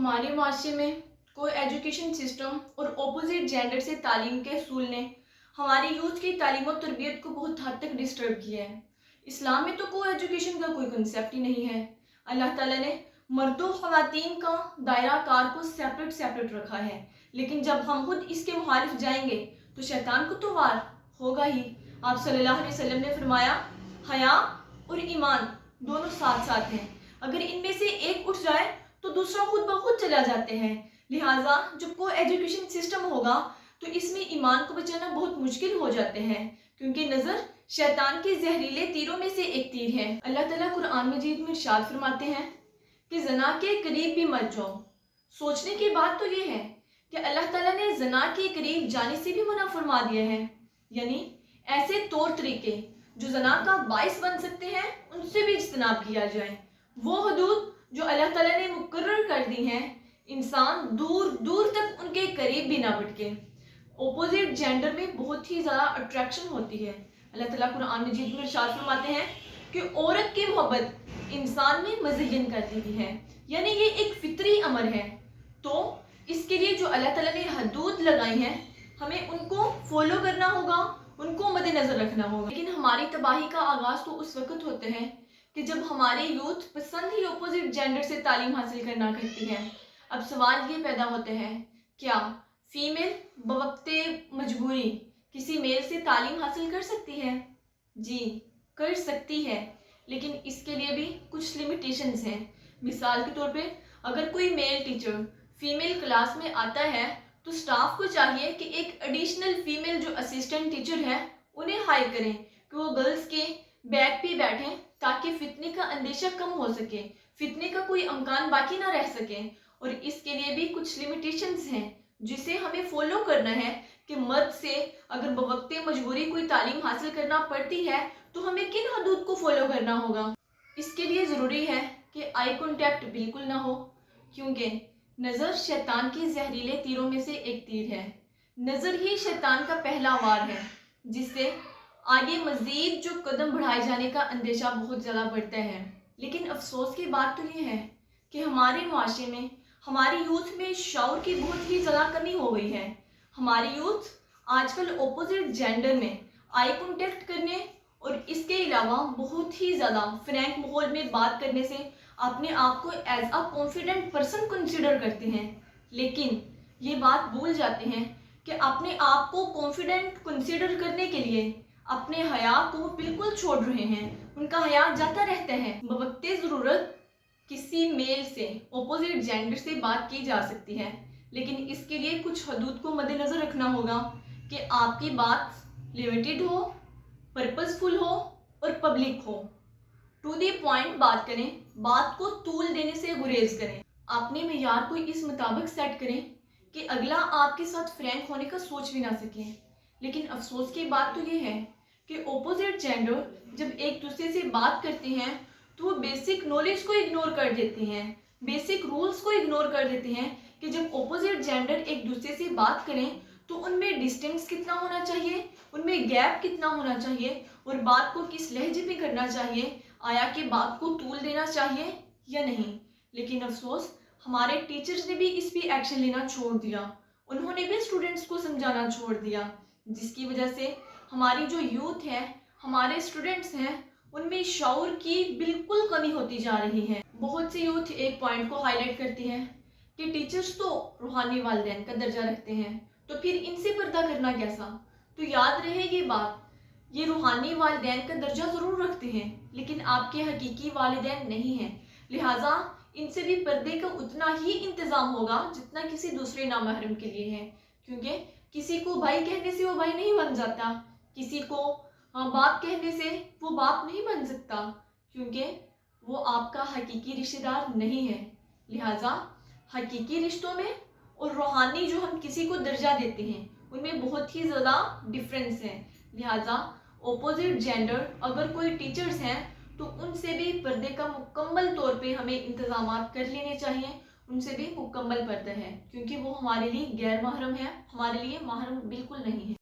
हमारे माशरे में को एजुकेशन सिस्टम और अपोजिट जेंडर से तालीम के असूल ने हमारी यूथ की तालीम और तरबियत को बहुत हद तक डिस्टर्ब किया है। इस्लाम में तो को एजुकेशन का कोई कंसेप्ट ही नहीं है। अल्लाह ताला ने मर्दों ख़वातीन का दायरा कार को सेपरेट रखा है, लेकिन जब हम खुद इसके मुखालिफ जाएंगे तो शैतान को तो वार होगा ही। आप सल्लल्लाहु अलैहि वसल्लम ने फरमाया, हया और ईमान दोनों साथ साथ हैं, अगर इनमें से एक उठ जाए तो दूसरा खुद ब खुद चला जाते हैं। लिहाजा जब को एजुकेशन सिस्टम होगा तो इसमें ईमान को बचाना बहुत मुश्किल हो जाते हैं, क्योंकि नज़र शैतान के जहरीले तीरों में से एक तीर है। अल्लाह ताला कुरान मजीद में इरशाद फरमाते हैं कि जना के करीब भी मत जाओ। सोचने की बात तो ये है कि अल्लाह ताला ने जना के करीब जाने से भी मना फरमा दिया है, यानी ऐसे तौर तरीके जो जना का बाइस बन सकते हैं उनसे भी इज्तनाब किया जाए। वो हदूद जो अल्लाह ताला ने मुकर्रर कर दी हैं, इंसान दूर दूर तक उनके करीब भी ना भटके। ओपोजिट जेंडर में बहुत ही ज़्यादा अट्रैक्शन होती है। अल्लाह ताला कुरान मजीद में इरशाद फरमाते हैं कि औरत की मोहब्बत इंसान में मज़य्यन कर दी है, यानी ये एक फितरी अमर है। तो इसके लिए जो अल्लाह ताला ने हदूद लगाई हैं, हमें उनको फॉलो करना होगा, उनको मद्देनज़र रखना होगा। लेकिन हमारी तबाही का आगाज़ तो उस वक्त होते हैं कि जब हमारी यूथ पसंद ही अपोजिट जेंडर से तालीम हासिल करना करती है। अब सवाल ये पैदा होते हैं, क्या फीमेल बवक्ते मजबूरी किसी मेल से तालीम हासिल कर सकती है? जी, कर सकती है, लेकिन इसके लिए भी कुछ लिमिटेशंस हैं। मिसाल के तौर पे अगर कोई मेल टीचर फीमेल क्लास में आता है तो स्टाफ को चाहिए कि एक एडिशनल फीमेल जो असिस्टेंट टीचर है उन्हें हायर करें कि वो गर्ल्स के बैक पे बैठें, ताकि फितने का अंदेशा कम हो सके, फितने का कोई अमकान बाकी ना रह सके। और इसके लिए भी कुछ लिमिटेशंस हैं जिसे हमें फॉलो करना है कि मर्द से अगर बवक्ते मजबूरी कोई तालीम हासिल करना पड़ती है तो हमें किन हदूद को फॉलो करना होगा। इसके लिए ज़रूरी है कि आई कॉन्टैक्ट बिल्कुल ना हो, क्योंकि नज़र शैतान के जहरीले तीरों में से एक तीर है। नज़र ही शैतान का पहला वार है, जिससे आगे मज़ीद जो कदम बढ़ाए जाने का अंदेशा बहुत ज़्यादा बढ़ता है। लेकिन अफसोस की बात तो ये है कि हमारे माशरे में, हमारी यूथ में शऊर की बहुत ही ज़्यादा कमी हो गई है। हमारी यूथ आजकल अपोजिट जेंडर में आई कॉन्टेक्ट करने और इसके अलावा बहुत ही ज़्यादा फ्रैंक माहौल में बात करने से अपने आप को as a confident person consider करते हैं, लेकिन ये बात भूल जाते हैं कि अपने आप को कॉन्फिडेंट कंसिडर करने के लिए अपने हया को बिल्कुल छोड़ रहे हैं। उनका हया जाता रहता है। बवक्ते ज़रूरत किसी मेल से अपोजिट जेंडर से बात की जा सकती है, लेकिन इसके लिए कुछ हदूद को मद्देनज़र रखना होगा कि आपकी बात लिमिटेड हो, पर्पसफुल हो और पब्लिक हो। टू दी पॉइंट बात करें, बात को तूल देने से गुरेज करें। अपने मेयार को इस मुताबिक सेट करें कि अगला आपके साथ फ्रैंक होने का सोच भी ना सके। लेकिन अफसोस की बात तो ये है कि ओपोजिट जेंडर जब एक दूसरे से बात करते हैं तो वो बेसिक नॉलेज को इग्नोर कर देते हैं, बेसिक रूल्स को इग्नोर कर देते हैं कि जब ओपोजिट जेंडर एक दूसरे से बात करें तो उनमें डिस्टेंस कितना होना चाहिए, उनमें गैप कितना होना चाहिए और बात को किस लहजे में करना चाहिए, आया कि बात को तूल देना चाहिए या नहीं। लेकिन अफसोस हमारे टीचर्स ने भी इस पर एक्शन लेना छोड़ दिया, उन्होंने भी स्टूडेंट्स को समझाना छोड़ दिया, जिसकी वजह से हमारी जो यूथ है, हमारे स्टूडेंट्स हैं, उनमें शऊर की बिल्कुल कमी होती जा रही है। बहुत सी यूथ एक पॉइंट को हाईलाइट करती है कि टीचर्स तो रूहानी वालिदैन का दर्जा रखते हैं, तो फिर इनसे पर्दा करना कैसा। तो याद रहे ये बात, ये रूहानी वालिदैन का दर्जा ज़रूर रखते हैं, लेकिन आपके हकीकी वालिदैन नहीं हैं। लिहाजा इनसे भी पर्दे का उतना ही इंतज़ाम होगा जितना किसी दूसरे नामहरम के लिए है, क्योंकि किसी को भाई कहने से वो भाई नहीं बन जाता, किसी को बाप कहने से वो बाप नहीं बन सकता, क्योंकि वो आपका हकीकी रिश्तेदार नहीं है। लिहाजा हकीकी रिश्तों में और रूहानी जो हम किसी को दर्जा देते हैं उनमें बहुत ही ज़्यादा डिफरेंस है। लिहाजा ओपोजिट जेंडर अगर कोई टीचर्स हैं तो उनसे भी पर्दे का मुकम्मल तौर पे हमें इंतज़ाम कर लेने चाहिए, उनसे भी मुकम्मल पर्दा है, क्योंकि वो हमारे लिए गैर महरम है, हमारे लिए महरम बिल्कुल नहीं है।